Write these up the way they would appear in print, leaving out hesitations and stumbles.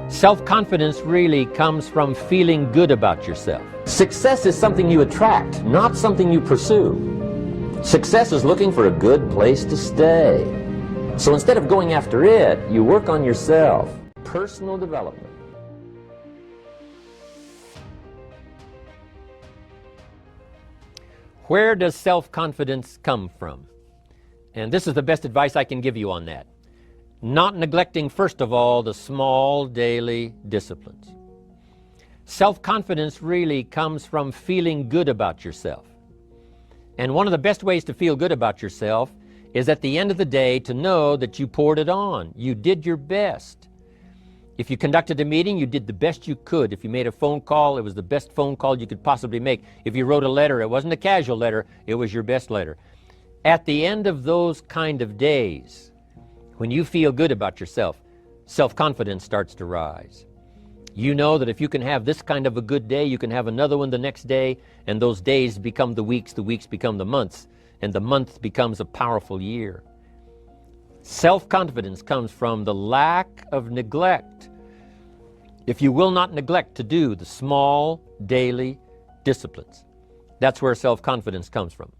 Self-confidence really comes from feeling good about yourself. Success is something you attract, not something you pursue. Success is looking for a good place to stay. So instead of going after it, you work on yourself. Personal development. Where does self-confidence come from? And this is the best advice I can give you on that. Not neglecting, first of all, the small daily disciplines. Self-confidence really comes from feeling good about yourself. And one of the best ways to feel good about yourself is at the end of the day to know that you poured it on. You did your best. If you conducted a meeting, you did the best you could. If you made a phone call, it was the best phone call you could possibly make. If you wrote a letter, it wasn't a casual letter, it was your best letter. At the end of those kind of days, when you feel good about yourself, self-confidence starts to rise. You know that if you can have this kind of a good day, you can have another one the next day, and those days become the weeks become the months, and the month becomes a powerful year. Self-confidence comes from the lack of neglect. If you will not neglect to do the small daily disciplines, that's where self-confidence comes from.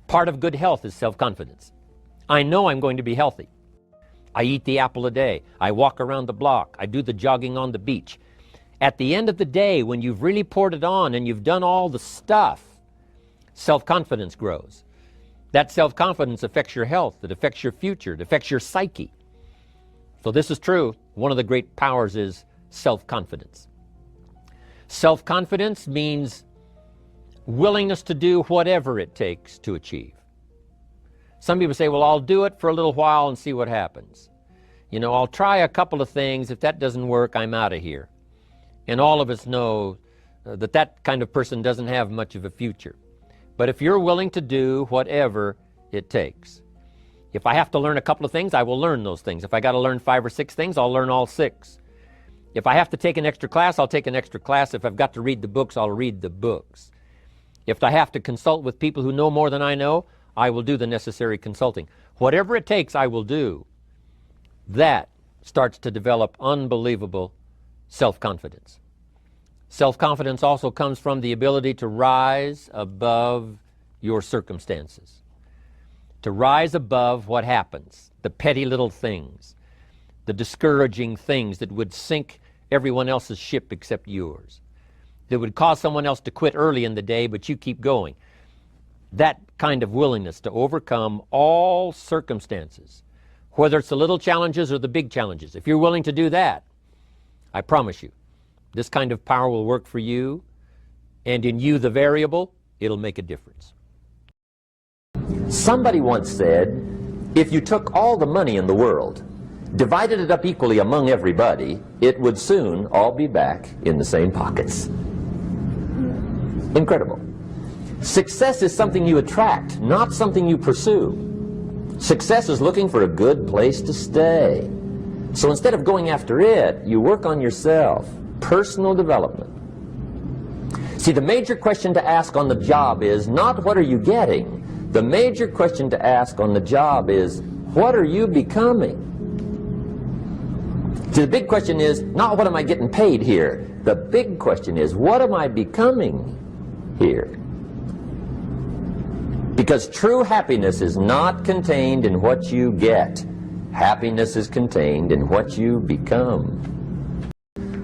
Part of good health is self-confidence. I know I'm going to be healthy. I eat the apple a day. I walk around the block. I do the jogging on the beach. At the end of the day, when you've really poured it on and you've done all the stuff, self-confidence grows. That self-confidence affects your health. It affects your future. It affects your psyche. So this is true. One of the great powers is self-confidence. Self-confidence means willingness to do whatever it takes to achieve. Some people say, well, I'll do it for a little while and see what happens. You know, I'll try a couple of things. If that doesn't work, I'm out of here. And all of us know that that kind of person doesn't have much of a future. But if you're willing to do whatever it takes, if I have to learn a couple of things, I will learn those things. If I got to learn 5 or 6 things, I'll learn all 6. If I have to take an extra class, I'll take an extra class. If I've got to read the books, I'll read the books. If I have to consult with people who know more than I know, I will do the necessary consulting. Whatever it takes, I will do. That starts to develop unbelievable self-confidence. Self-confidence also comes from the ability to rise above your circumstances, to rise above what happens, the petty little things, the discouraging things that would sink everyone else's ship except yours, that would cause someone else to quit early in the day, but you keep going. That kind of willingness to overcome all circumstances, whether it's the little challenges or the big challenges. If you're willing to do that, I promise you, this kind of power will work for you, and in you, the variable, it'll make a difference. Somebody once said, if you took all the money in the world, divided it up equally among everybody, it would soon all be back in the same pockets. Incredible. Success is something you attract, not something you pursue. Success is looking for a good place to stay. So instead of going after it, you work on yourself. Personal development. See, the major question to ask on the job is not what are you getting. The major question to ask on the job is what are you becoming? See, the big question is not what am I getting paid here. The big question is what am I becoming here? Because true happiness is not contained in what you get. Happiness is contained in what you become.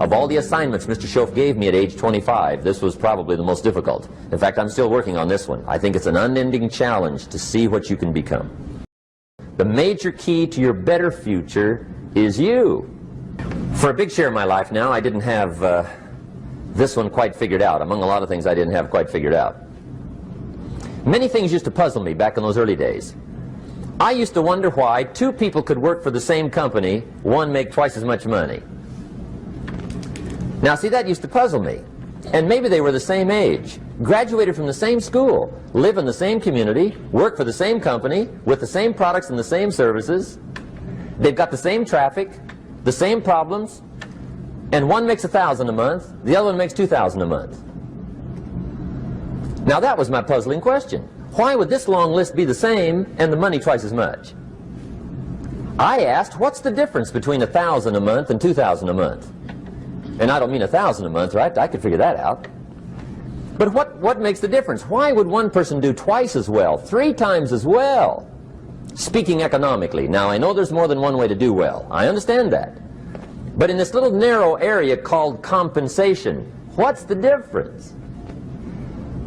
Of all the assignments Mr. Schoaf gave me at age 25, this was probably the most difficult. In fact, I'm still working on this one. I think it's an unending challenge to see what you can become. The major key to your better future is you. For a big share of my life now, I didn't have this one quite figured out. Among a lot of things I didn't have quite figured out. Many things used to puzzle me back in those early days. I used to wonder why 2 people could work for the same company, one make twice as much money. Now see, that used to puzzle me. And maybe they were the same age, graduated from the same school, live in the same community, work for the same company, with the same products and the same services. They've got the same traffic, the same problems, and one makes $1,000 a month, the other one makes $2,000 a month. Now that was my puzzling question. Why would this long list be the same and the money twice as much? I asked, what's the difference between $1,000 a month and $2,000 a month? And I don't mean 1,000 a month, right? I could figure that out. But what makes the difference? Why would one person do twice as well, 3 times as well? Speaking economically. Now, I know there's more than one way to do well. I understand that. But in this little narrow area called compensation, what's the difference?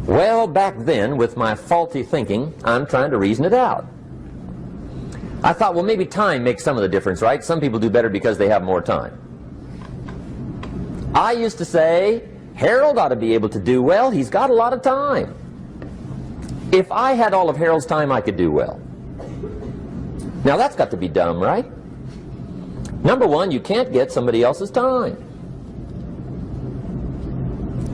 Well, back then, with my faulty thinking, I'm trying to reason it out. I thought, well, maybe time makes some of the difference, right? Some people do better because they have more time. I used to say, Harold ought to be able to do well. He's got a lot of time. If I had all of Harold's time, I could do well. Now, that's got to be dumb, right? Number one, you can't get somebody else's time.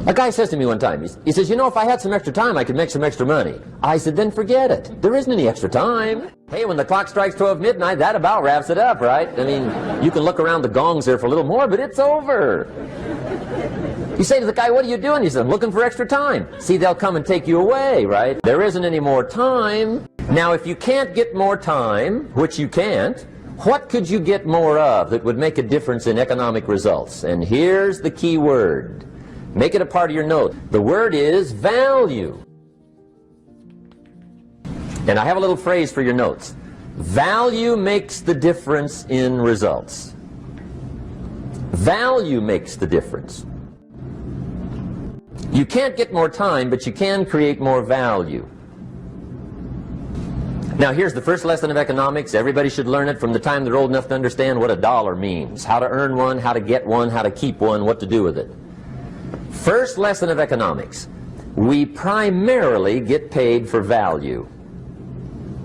A guy says to me one time, he says, you know, if I had some extra time, I could make some extra money. I said, then forget it. There isn't any extra time. Hey, when the clock strikes 12 midnight, that about wraps it up, right? I mean, you can look around the gongs there for a little more, but it's over. You say to the guy, what are you doing? He says, I'm looking for extra time. See, they'll come and take you away, right? There isn't any more time. Now, if you can't get more time, which you can't, what could you get more of that would make a difference in economic results? And here's the key word. Make it a part of your note. The word is value. And I have a little phrase for your notes. Value makes the difference in results. Value makes the difference. You can't get more time, but you can create more value. Now, here's the first lesson of economics. Everybody should learn it from the time they're old enough to understand what a dollar means, how to earn one, how to get one, how to keep one, what to do with it. First lesson of economics. We primarily get paid for value.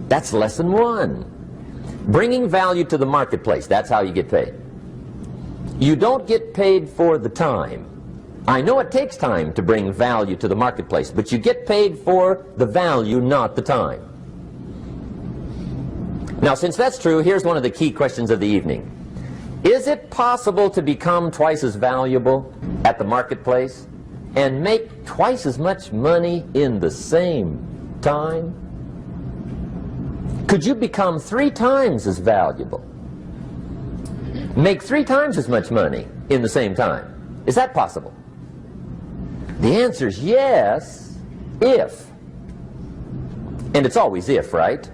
That's lesson 1. Bringing value to the marketplace, that's how you get paid. You don't get paid for the time. I know it takes time to bring value to the marketplace, but you get paid for the value, not the time. Now, since that's true, here's one of the key questions of the evening. Is it possible to become twice as valuable at the marketplace and make twice as much money in the same time? Could you become 3 times as valuable? Make 3 times as much money in the same time? Is that possible? The answer is yes, if. And it's always if, right?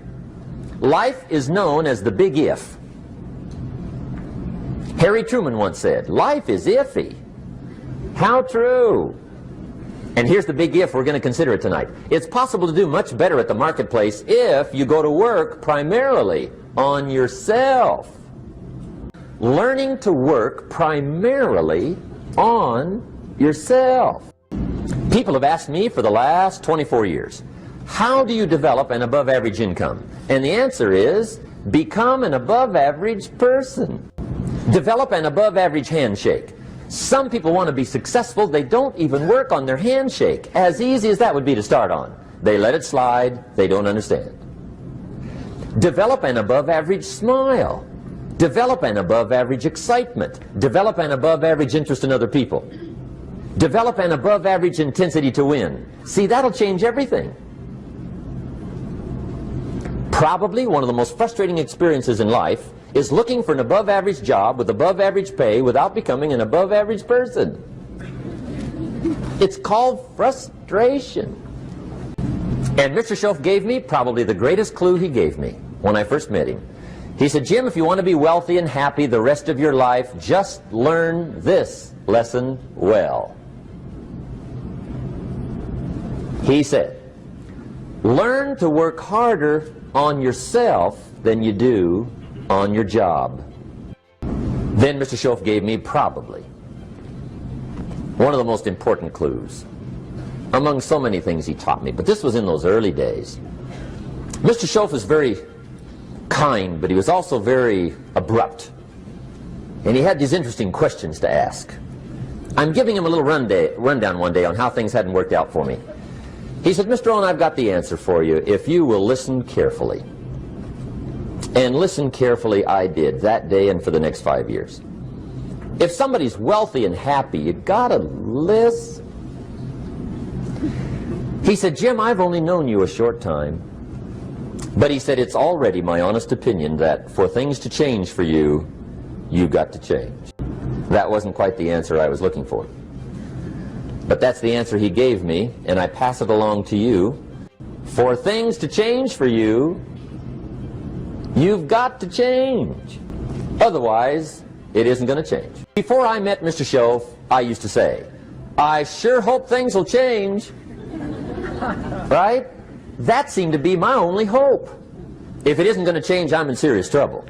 Life is known as the big if. Harry Truman once said, life is iffy. How true. And here's the big if we're going to consider it tonight. It's possible to do much better at the marketplace if you go to work primarily on yourself. Learning to work primarily on yourself. People have asked me for the last 24 years, how do you develop an above average income? And the answer is, become an above average person. Develop an above average handshake. Some people want to be successful, they don't even work on their handshake. As easy as that would be to start on. They let it slide, they don't understand. Develop an above average smile. Develop an above average excitement. Develop an above average interest in other people. Develop an above average intensity to win. See, that'll change everything. Probably one of the most frustrating experiences in life is looking for an above average job with above average pay without becoming an above average person. It's called frustration. And Mr. Shoaff gave me probably the greatest clue he gave me when I first met him. He said, Jim, if you want to be wealthy and happy the rest of your life, just learn this lesson well. He said, learn to work harder on yourself than you do on your job. Then Mr. Shoaff gave me probably one of the most important clues among so many things he taught me, but this was in those early days. Mr. Shoaff is very kind, but he was also very abrupt, and he had these interesting questions to ask. I'm giving him a little rundown one day on how things hadn't worked out for me. He said, Mr. Rohn, I've got the answer for you if you will listen carefully. And listen carefully I did that day and for the next 5 years. If somebody's wealthy and happy, you gotta listen. He said, Jim, I've only known you a short time, but he said, it's already my honest opinion that for things to change for you, you've got to change. That wasn't quite the answer I was looking for. But that's the answer he gave me, and I pass it along to you. For things to change for you, you've got to change. Otherwise, it isn't going to change. Before I met Mr. Shoaf, I used to say, I sure hope things will change. Right? That seemed to be my only hope. If it isn't going to change, I'm in serious trouble.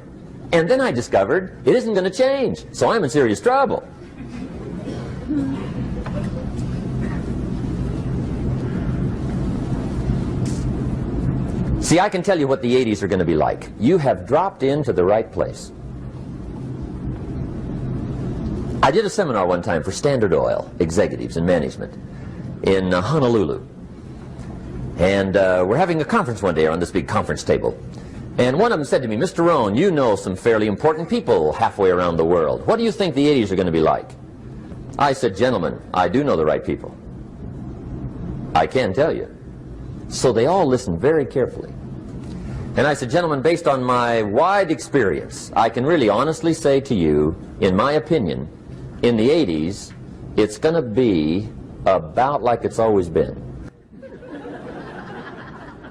And then I discovered it isn't going to change, so I'm in serious trouble. See, I can tell you what the 80s are going to be like. You have dropped into the right place. I did a seminar one time for Standard Oil executives and management in Honolulu. And we're having a conference one day on this big conference table. And one of them said to me, Mr. Rohn, you know some fairly important people halfway around the world. What do you think the 80s are going to be like? I said, gentlemen, I do know the right people. I can tell you. So they all listened very carefully. And I said, gentlemen, based on my wide experience, I can really honestly say to you, in my opinion, in the 80s, it's going to be about like it's always been.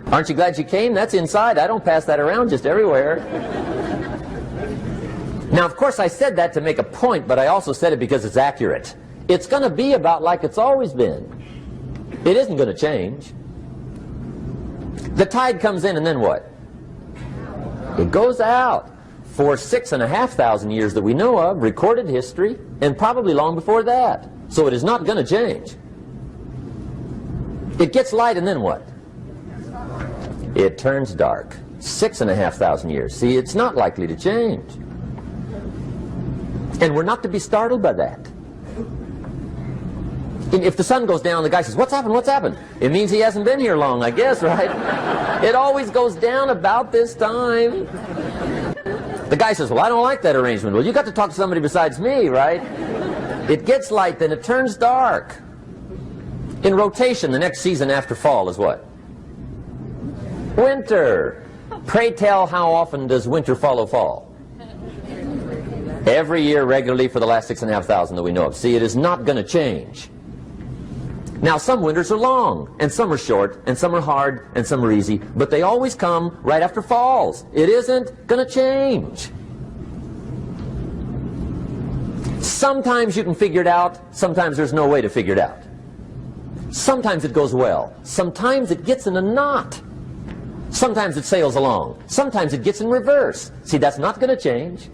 Aren't you glad you came? That's inside. I don't pass that around just everywhere. Now, of course, I said that to make a point, but I also said it because it's accurate. It's going to be about like it's always been. It isn't going to change. The tide comes in, and then what? It goes out. For 6,500 years that we know of, recorded history, and probably long before that. So it is not going to change. It gets light, and then what? It turns dark. 6,500 years. See, it's not likely to change. And we're not to be startled by that. If the sun goes down, the guy says, what's happened, what's happened? It means he hasn't been here long, I guess, right? It always goes down about this time. The guy says, well, I don't like that arrangement. Well, you got to talk to somebody besides me, right? It gets light, then it turns dark. In rotation, the next season after fall is what? Winter. Pray tell, how often does winter follow fall? Every year regularly for the last 6,500 that we know of. See, it is not going to change. Now, some winters are long, and some are short, and some are hard, and some are easy, but they always come right after falls. It isn't going to change. Sometimes you can figure it out, sometimes there's no way to figure it out. Sometimes it goes well, sometimes it gets in a knot. Sometimes it sails along, sometimes it gets in reverse. See, that's not going to change.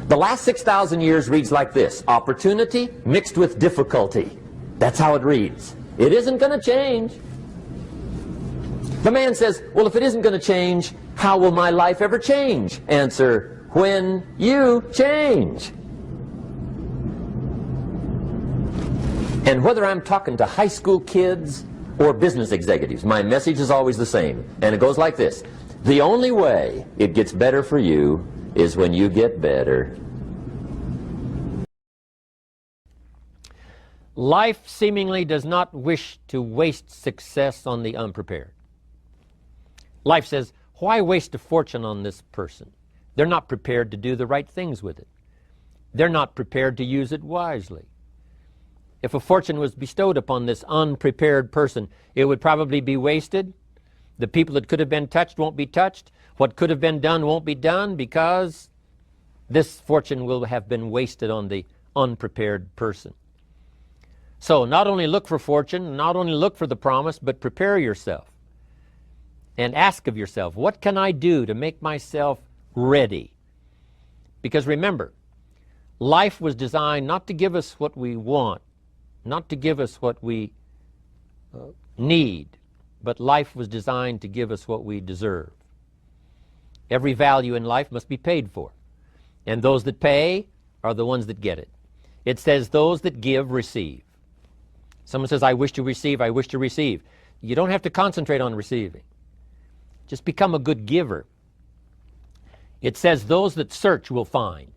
The last 6,000 years reads like this: opportunity mixed with difficulty. That's how it reads. It isn't going to change. The man says, well, if it isn't going to change, how will my life ever change? Answer, when you change. And whether I'm talking to high school kids or business executives, my message is always the same. And it goes like this: the only way it gets better for you is when you get better. Life seemingly does not wish to waste success on the unprepared. Life says, why waste a fortune on this person? They're not prepared to do the right things with it. They're not prepared to use it wisely. If a fortune was bestowed upon this unprepared person, it would probably be wasted. The people that could have been touched won't be touched. What could have been done won't be done, because this fortune will have been wasted on the unprepared person. So not only look for fortune, not only look for the promise, but prepare yourself and ask of yourself, what can I do to make myself ready? Because remember, life was designed not to give us what we want, not to give us what we need, but life was designed to give us what we deserve. Every value in life must be paid for, and those that pay are the ones that get it. It says those that give receive. Someone says, I wish to receive, I wish to receive. You don't have to concentrate on receiving. Just become a good giver. It says those that search will find.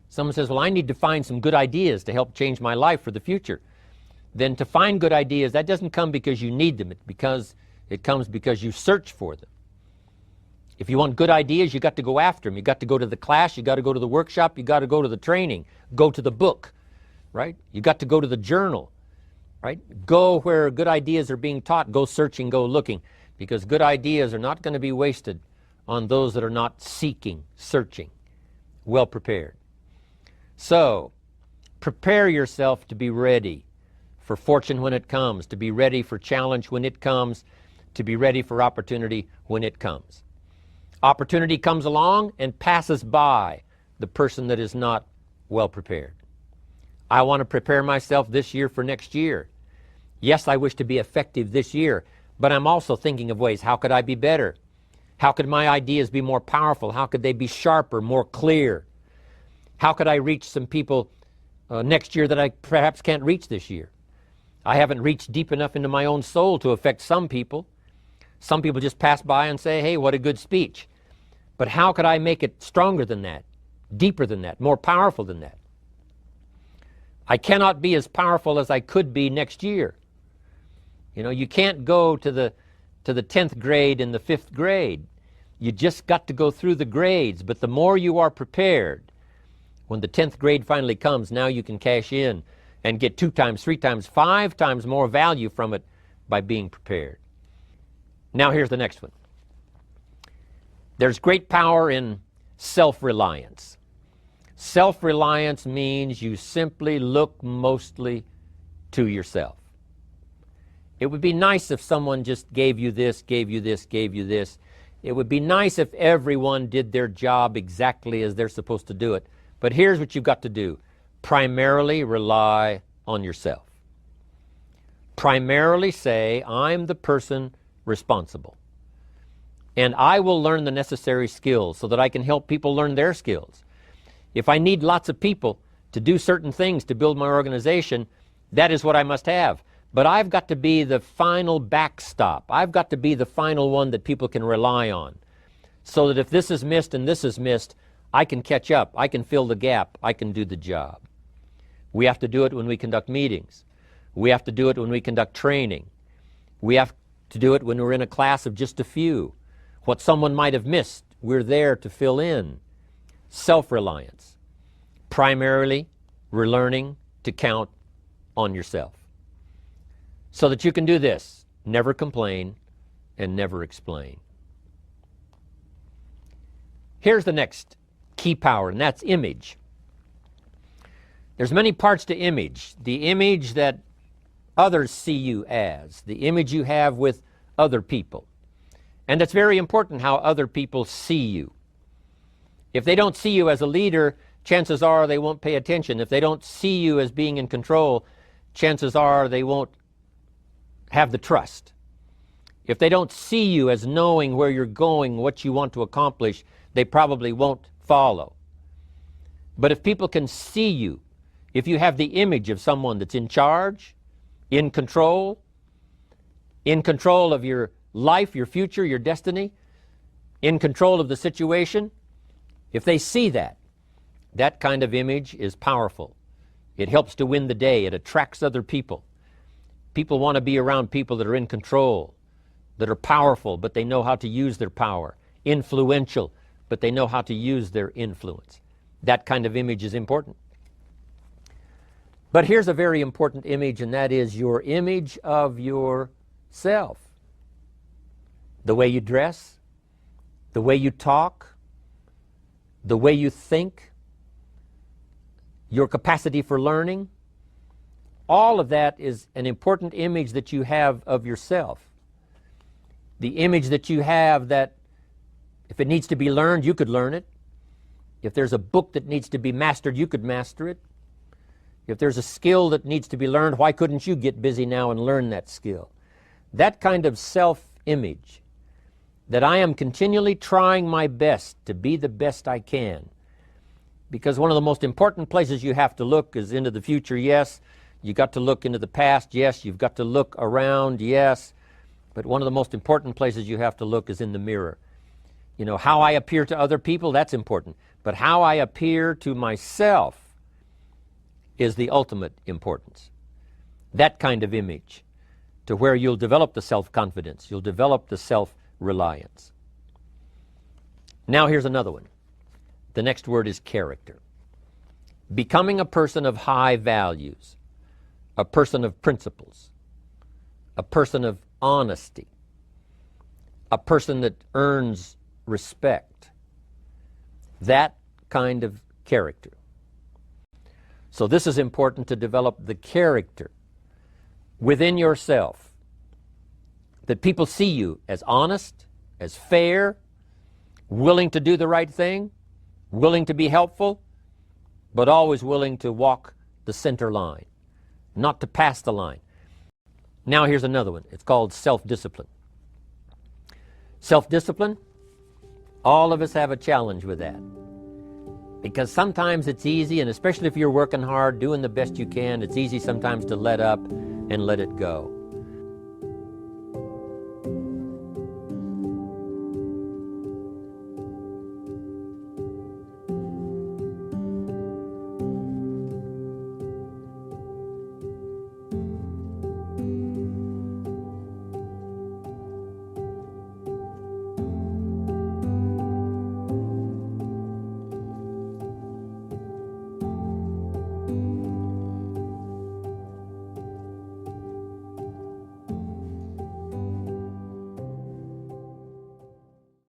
Someone says, well, I need to find some good ideas to help change my life for the future. Then to find good ideas, that doesn't come because you need them. It comes because you search for them. If you want good ideas, you got to go after them. You got to go to the class, you got to go to the workshop, you got to go to the training, go to the book, right? You got to go to the journal, right? Go where good ideas are being taught, go searching, go looking, because good ideas are not going to be wasted on those that are not seeking, searching, well prepared. So, prepare yourself to be ready for fortune when it comes, to be ready for challenge when it comes, to be ready for opportunity when it comes. Opportunity comes along and passes by the person that is not well prepared. I want to prepare myself this year for next year. Yes, I wish to be effective this year, but I'm also thinking of ways, how could I be better? How could my ideas be more powerful? How could they be sharper, more clear? How could I reach some people next year that I perhaps can't reach this year? I haven't reached deep enough into my own soul to affect some people. Some people just pass by and say, hey, what a good speech. But how could I make it stronger than that, deeper than that, more powerful than that? I cannot be as powerful as I could be next year. You know, you can't go to the 10th grade in the 5th grade. You just got to go through the grades. But the more you are prepared, when the 10th grade finally comes, now you can cash in and get 2 times, 3 times, 5 times more value from it by being prepared. Now here's the next one. There's great power in self-reliance. Self-reliance means you simply look mostly to yourself. It would be nice if someone just gave you this, gave you this, gave you this. It would be nice if everyone did their job exactly as they're supposed to do it. But here's what you've got to do. Primarily rely on yourself. Primarily say, I'm the person responsible. And I will learn the necessary skills so that I can help people learn their skills. If I need lots of people to do certain things to build my organization, that is what I must have. But I've got to be the final backstop. I've got to be the final one that people can rely on. So that if this is missed and this is missed, I can catch up. I can fill the gap. I can do the job. We have to do it when we conduct meetings. We have to do it when we conduct training. We have to do it when we're in a class of just a few. What someone might have missed, we're there to fill in. Self-reliance. Primarily, we're learning to count on yourself. So that you can do this, never complain and never explain. Here's the next key power, and that's image. There's many parts to image. The image that others see you as, the image you have with other people. And it's very important how other people see you. If they don't see you as a leader, chances are they won't pay attention. If they don't see you as being in control, chances are they won't have the trust. If they don't see you as knowing where you're going, what you want to accomplish, they probably won't follow. But if people can see you, if you have the image of someone that's in charge, in control of your life, your future, your destiny, in control of the situation, if they see that, that kind of image is powerful. It helps to win the day. It attracts other people. People want to be around people that are in control, that are powerful, but they know how to use their power. Influential, but they know how to use their influence. That kind of image is important. But here's a very important image, and that is your image of yourself. The way you dress, the way you talk, the way you think, your capacity for learning. All of that is an important image that you have of yourself. The image that you have that if it needs to be learned, you could learn it. If there's a book that needs to be mastered, you could master it. If there's a skill that needs to be learned, why couldn't you get busy now and learn that skill? That kind of self-image, that I am continually trying my best to be the best I can. Because one of the most important places you have to look is into the future, yes. You got to look into the past, yes. You've got to look around, yes. But one of the most important places you have to look is in the mirror. You know, how I appear to other people, that's important. But how I appear to myself is the ultimate importance. That kind of image, to where you'll develop the self-confidence, you'll develop the self-reliance. Now here's another one. The next word is character. Becoming a person of high values, a person of principles, a person of honesty, a person that earns respect. That kind of character. So this is important, to develop the character within yourself, that people see you as honest, as fair, willing to do the right thing, willing to be helpful, but always willing to walk the center line, not to pass the line. Now here's another one. It's called self-discipline. Self-discipline, all of us have a challenge with that. Because sometimes it's easy, and especially if you're working hard, doing the best you can, it's easy sometimes to let up and let it go.